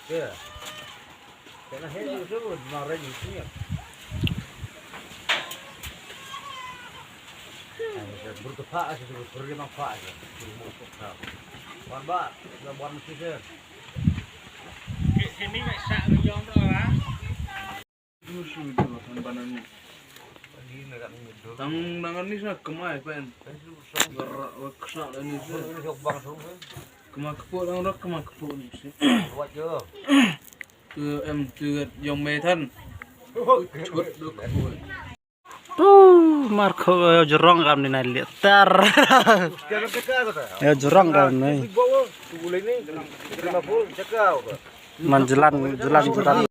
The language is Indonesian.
Iya. Karena itu marah gitu ya. Bertupak aja, berlima pak aja. Bukan mbak, udah buat mesin. Ini nggak sak ngejong tuh lah. Musuh itu kan banannya. Ini nggak ngedul. Tang tangan ini sana kemai pen. Gerak waksa ini sih. Ini sok bang sok. Kemai kepo lang rak kemai kepo ni sih. Buat jo. Ke em ke yang metan. Cut dok kepo. Marco jorong kam ni nali tar. Jangan cekal kata. Ya jorong kam ni. Di bawah, tubuh ini 50 cekal. Manjelan jelan jelan.